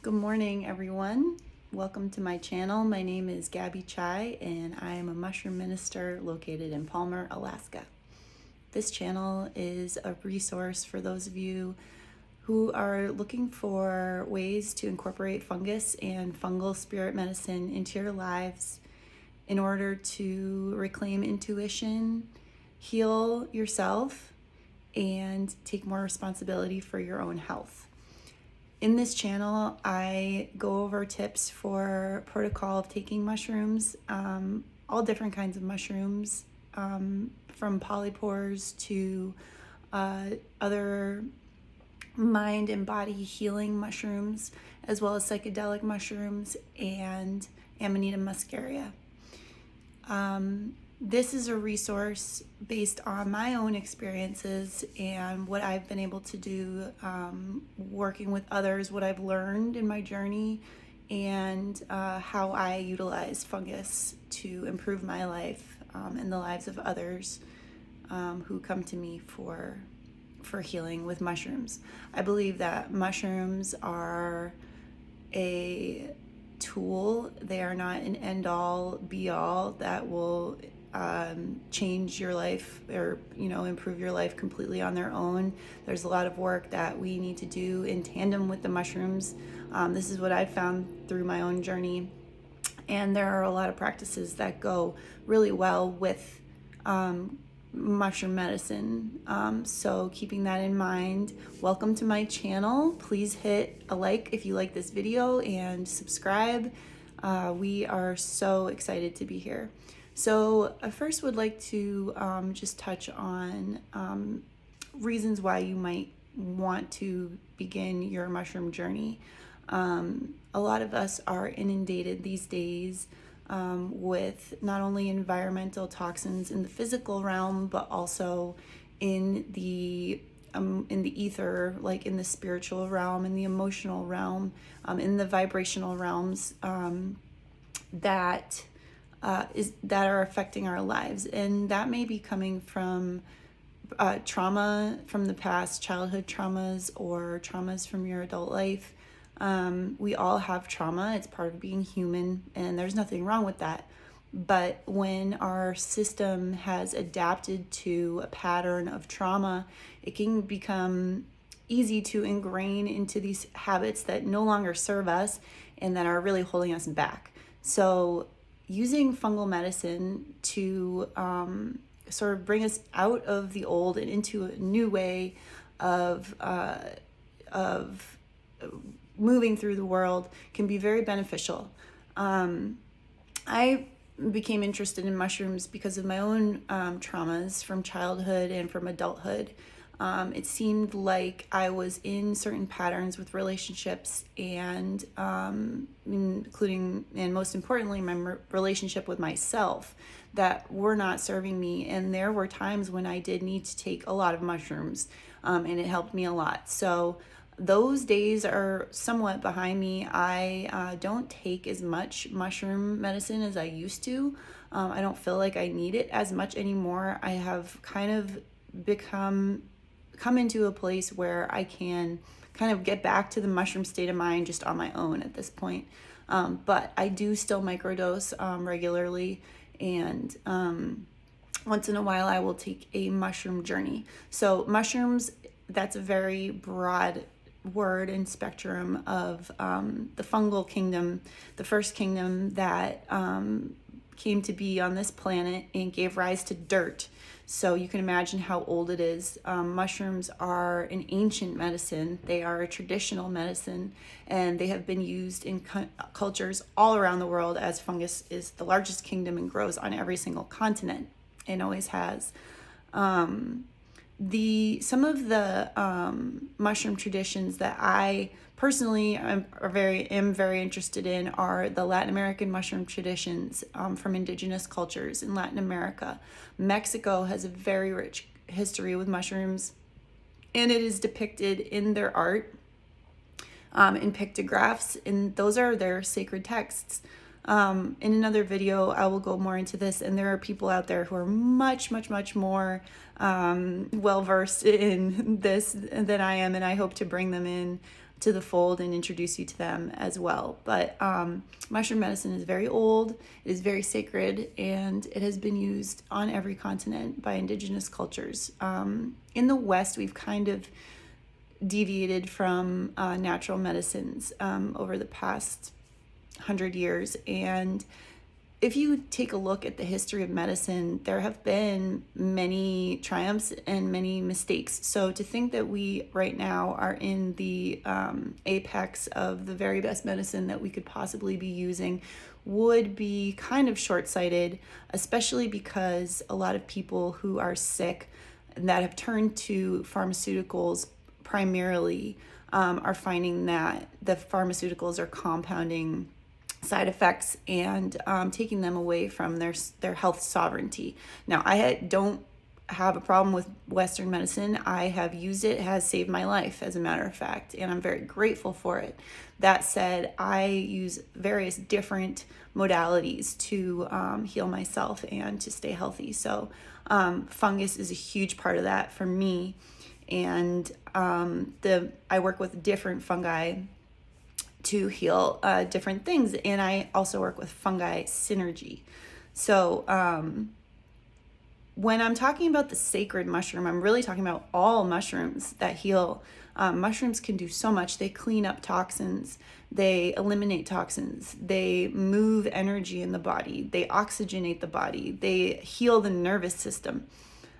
Good morning, everyone. Welcome to my channel. My name is Gabi Chai, and I am a mushroom minister located in Palmer, Alaska. This channel is a resource for those of you who are looking for ways to incorporate fungus and fungal spirit medicine into your lives in order to reclaim intuition, heal yourself, and take more responsibility for your own health. In this channel, I go over tips for protocol of taking mushrooms, all different kinds of mushrooms, from polypores to other mind and body healing mushrooms, as well as psychedelic mushrooms and Amanita muscaria. This is a resource based on my own experiences and what I've been able to do working with others, what I've learned in my journey, and how I utilize fungus to improve my life and the lives of others who come to me for healing with mushrooms. I believe that mushrooms are a tool. They are not an end-all, be-all that will change your life or improve your life completely on their own. There's a lot of work that we need to do in tandem with the mushrooms. This is what I've found through my own journey, and there are a lot of practices that go really well with mushroom medicine. So keeping that in mind, welcome to my channel. Please hit a like if you like this video and subscribe. We are so excited to be here. So I first would like to just touch on reasons why you might want to begin your mushroom journey. A lot of us are inundated these days with not only environmental toxins in the physical realm, but also in the ether, like in the spiritual realm, in the emotional realm, in the vibrational realms that are affecting our lives. And that may be coming from trauma from the past, childhood traumas, or traumas from your adult life. We all have trauma. It's part of being human, and there's nothing wrong with that. But when our system has adapted to a pattern of trauma, it can become easy to ingrain into these habits that no longer serve us and that are really holding us back. So using fungal medicine to sort of bring us out of the old and into a new way of moving through the world can be very beneficial. I became interested in mushrooms because of my own traumas from childhood and from adulthood. It seemed like I was in certain patterns with relationships, and including and most importantly my relationship with myself, that were not serving me. And there were times when I did need to take a lot of mushrooms, and it helped me a lot. So those days are somewhat behind me. I don't take as much mushroom medicine as I used to. I don't feel like I need it as much anymore. I have kind of come into a place where I can kind of get back to the mushroom state of mind just on my own at this point. But I do still microdose regularly, and once in a while I will take a mushroom journey. So mushrooms, that's a very broad word and spectrum of the fungal kingdom, the first kingdom that came to be on this planet and gave rise to dirt. So you can imagine how old it is. Mushrooms are an ancient medicine. They are a traditional medicine, and they have been used in cultures all around the world, as fungus is the largest kingdom and grows on every single continent and always has. Some of the mushroom traditions that I personally am very interested in are the Latin American mushroom traditions from indigenous cultures in Latin America. Mexico has a very rich history with mushrooms, and it is depicted in their art, in pictographs, and those are their sacred texts. In another video, I will go more into this, and there are people out there who are much, much, much more well versed in this than I am, and I hope to bring them in to the fold and introduce you to them as well. But mushroom medicine is very old, it is very sacred, and it has been used on every continent by indigenous cultures. In the West, we've kind of deviated from natural medicines over the past 100 years. And if you take a look at the history of medicine, there have been many triumphs and many mistakes. So to think that we right now are in the apex of the very best medicine that we could possibly be using would be kind of short-sighted, especially because a lot of people who are sick that have turned to pharmaceuticals primarily are finding that the pharmaceuticals are compounding side effects and taking them away from their health sovereignty. Now, don't have a problem with Western medicine. I have used it. It has saved my life, as a matter of fact, and I'm very grateful for it. That said, I use various different modalities to heal myself and to stay healthy. So fungus is a huge part of that for me. And I work with different fungi to heal different things. And I also work with fungi synergy. So when I'm talking about the sacred mushroom, I'm really talking about all mushrooms that heal. Mushrooms can do so much. They clean up toxins. They eliminate toxins. They move energy in the body. They oxygenate the body. They heal the nervous system.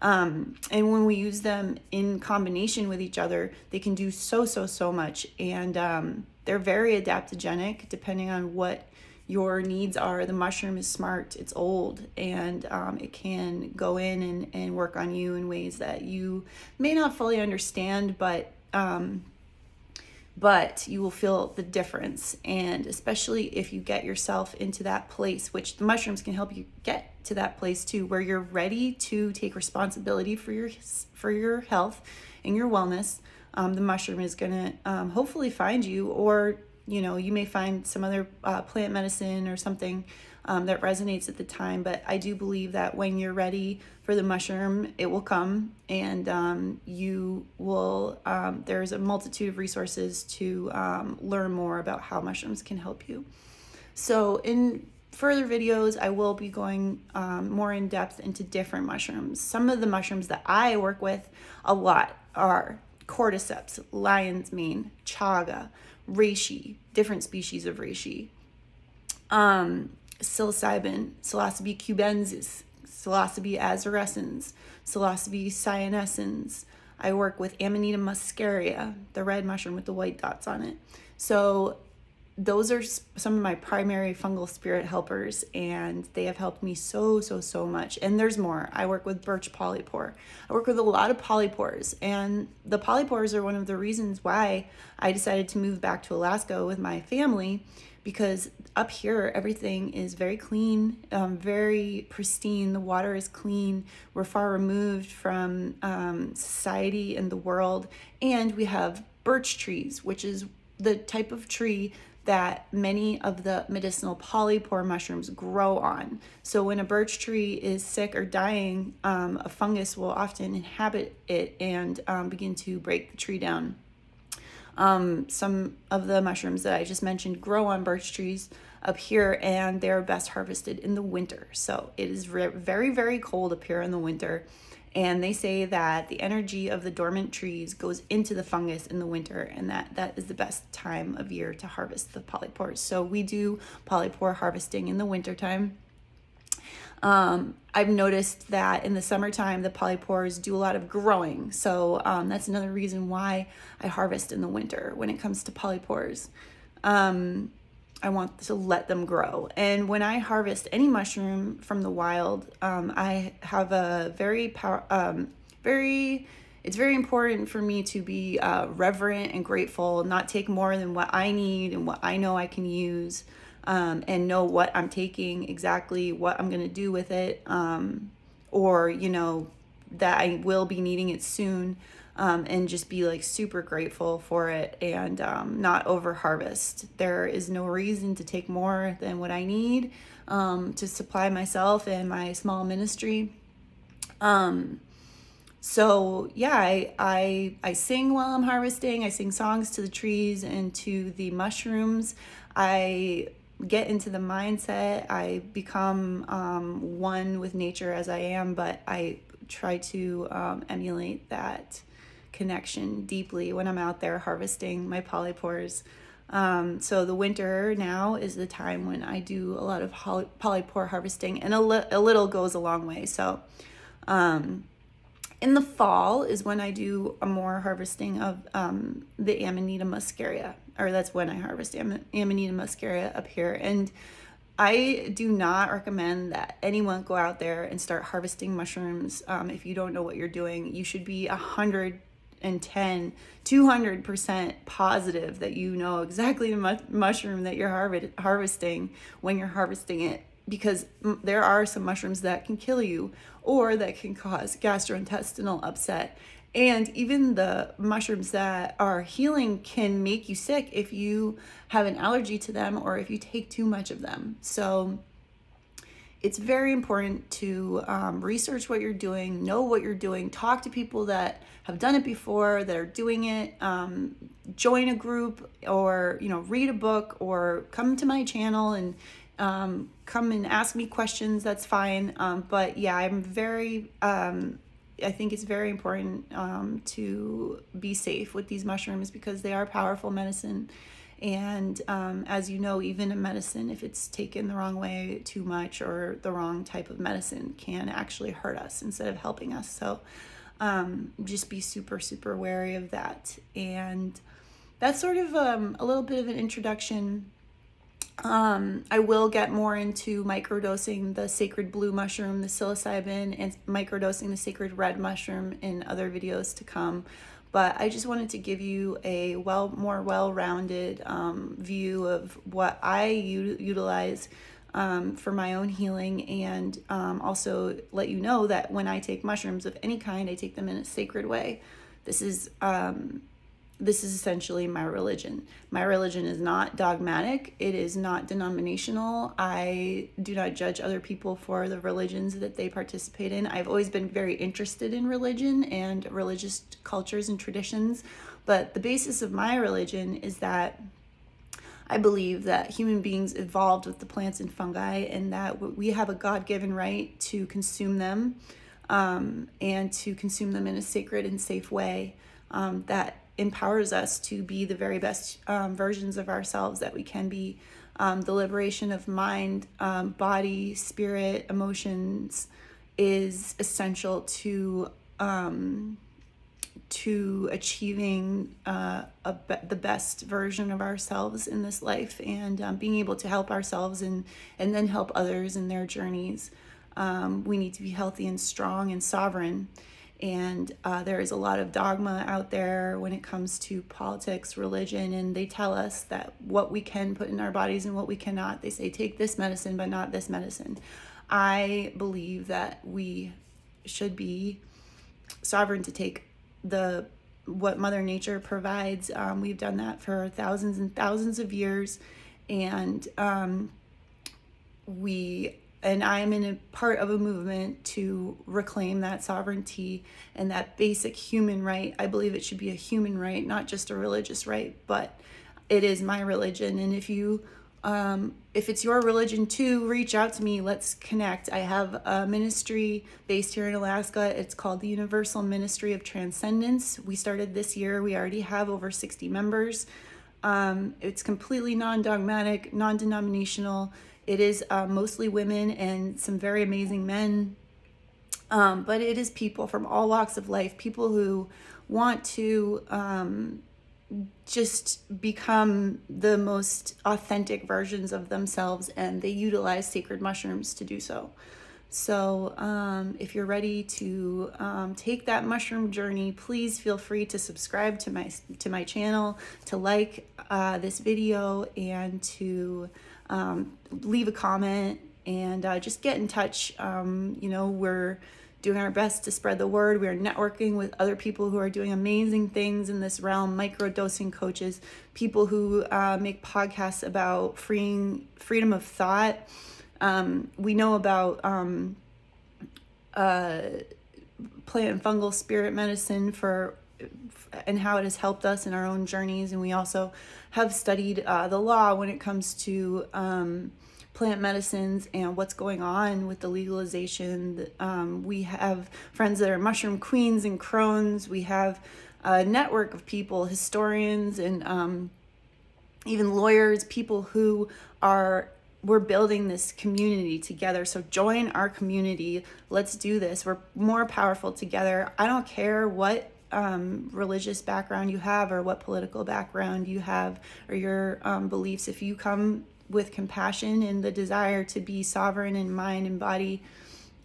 And when we use them in combination with each other, they can do so much. And they're very adaptogenic depending on what your needs are. The mushroom is smart, it's old, and it can go in and work on you in ways that you may not fully understand, but you will feel the difference. And especially if you get yourself into that place, which the mushrooms can help you get to that place too, where you're ready to take responsibility for your health and your wellness. The mushroom is gonna hopefully find you, or you may find some other plant medicine or something that resonates at the time. But I do believe that when you're ready for the mushroom, it will come, and you will. There's a multitude of resources to learn more about how mushrooms can help you. So in further videos, I will be going more in depth into different mushrooms. Some of the mushrooms that I work with a lot are cordyceps, lion's mane, chaga, reishi, different species of reishi, psilocybin, psilocybe cubensis, psilocybe azurescens, psilocybe cyanescens. I work with Amanita muscaria, the red mushroom with the white dots on it. So those are some of my primary fungal spirit helpers, and they have helped me so much. And there's more. I work with birch polypore. I work with a lot of polypores, and the polypores are one of the reasons why I decided to move back to Alaska with my family, because up here everything is very clean, very pristine. The water is clean. We're far removed from society and the world, and we have birch trees, which is the type of tree that many of the medicinal polypore mushrooms grow on. So when a birch tree is sick or dying, a fungus will often inhabit it and begin to break the tree down. Some of the mushrooms that I just mentioned grow on birch trees up here, and they're best harvested in the winter. So it is very cold up here in the winter. And they say that the energy of the dormant trees goes into the fungus in the winter, and that is the best time of year to harvest the polypores. So we do polypore harvesting in the wintertime. I've noticed that in the summertime, the polypores do a lot of growing. So that's another reason why I harvest in the winter when it comes to polypores. I want to let them grow. And when I harvest any mushroom from the wild, I have a it's very important for me to be reverent and grateful, not take more than what I need and what I know I can use, and know what I'm taking, exactly what I'm going to do with it, or, that I will be needing it soon. and just be like super grateful for it, and not over harvest. There is no reason to take more than what I need to supply myself and my small ministry. So yeah, I sing while I'm harvesting. I sing songs to the trees and to the mushrooms. I get into the mindset. I become one with nature as I am, but I try to emulate that connection deeply when I'm out there harvesting my polypores. So the winter now is the time when I do a lot of polypore harvesting, and a little goes a long way. So in the fall is when I do a more harvesting of the Amanita muscaria, or that's when I harvest Amanita muscaria up here. And I do not recommend that anyone go out there and start harvesting mushrooms if you don't know what you're doing. You should be 110, 200% positive that you know exactly the mushroom that you're harvesting when you're harvesting it, because there are some mushrooms that can kill you or that can cause gastrointestinal upset. And even the mushrooms that are healing can make you sick if you have an allergy to them or if you take too much of them. So it's very important to research what you're doing, know what you're doing, talk to people that have done it before, that are doing it, join a group, or read a book, or come to my channel and come and ask me questions. That's fine. But yeah, I think it's very important to be safe with these mushrooms, because they are powerful medicine. And as you know, even in medicine, if it's taken the wrong way, too much, or the wrong type of medicine, can actually hurt us instead of helping us. So just be super, super wary of that. And that's sort of a little bit of an introduction. I will get more into microdosing the sacred blue mushroom, the psilocybin, and microdosing the sacred red mushroom in other videos to come. But I just wanted to give you a more well-rounded view of what I utilize for my own healing, and also let you know that when I take mushrooms of any kind, I take them in a sacred way. This is essentially my religion. My religion is not dogmatic. It is not denominational. I do not judge other people for the religions that they participate in. I've always been very interested in religion and religious cultures and traditions, but the basis of my religion is that I believe that human beings evolved with the plants and fungi, and that we have a God-given right to consume them, and to consume them in a sacred and safe way that empowers us to be the very best versions of ourselves that we can be. The liberation of mind, body, spirit, emotions is essential to achieving the best version of ourselves in this life, and being able to help ourselves and then help others in their journeys. We need to be healthy and strong and sovereign. And there is a lot of dogma out there when it comes to politics, religion, and they tell us that what we can put in our bodies and what we cannot. They say, take this medicine, but not this medicine. I believe that we should be sovereign to take what Mother Nature provides. We've done that for thousands and thousands of years, and I'm in a part of a movement to reclaim that sovereignty and that basic human right. I believe it should be a human right, not just a religious right, but it is my religion. And if it's your religion too, reach out to me. Let's connect. I have a ministry based here in Alaska. It's called the Universal Ministry of Transcendence. We started this year. We already have over 60 members. It's completely non-dogmatic, non-denominational. It is mostly women and some very amazing men, but it is people from all walks of life, people who want to just become the most authentic versions of themselves, and they utilize sacred mushrooms to do so. So if you're ready to take that mushroom journey, please feel free to subscribe to my channel, to like this video, and to leave a comment, and just get in touch. We're doing our best to spread the word. We are networking with other people who are doing amazing things in this realm, microdosing coaches, people who make podcasts about freedom of thought. We know about plant and fungal spirit medicine and how it has helped us in our own journeys. And we also have studied the law when it comes to plant medicines and what's going on with the legalization. We have friends that are mushroom queens and crones. We have a network of people, historians and even lawyers, people who we're building this community together. So join our community. Let's do this. We're more powerful together. I don't care what religious background you have or what political background you have or your beliefs. If you come with compassion and the desire to be sovereign in mind and body,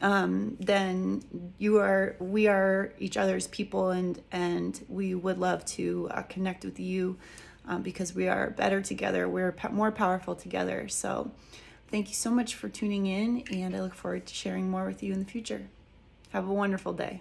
then we are each other's people, and we would love to connect with you. Because we are better together, we're more powerful together. So thank you so much for tuning in, and I look forward to sharing more with you in the future. Have a wonderful day.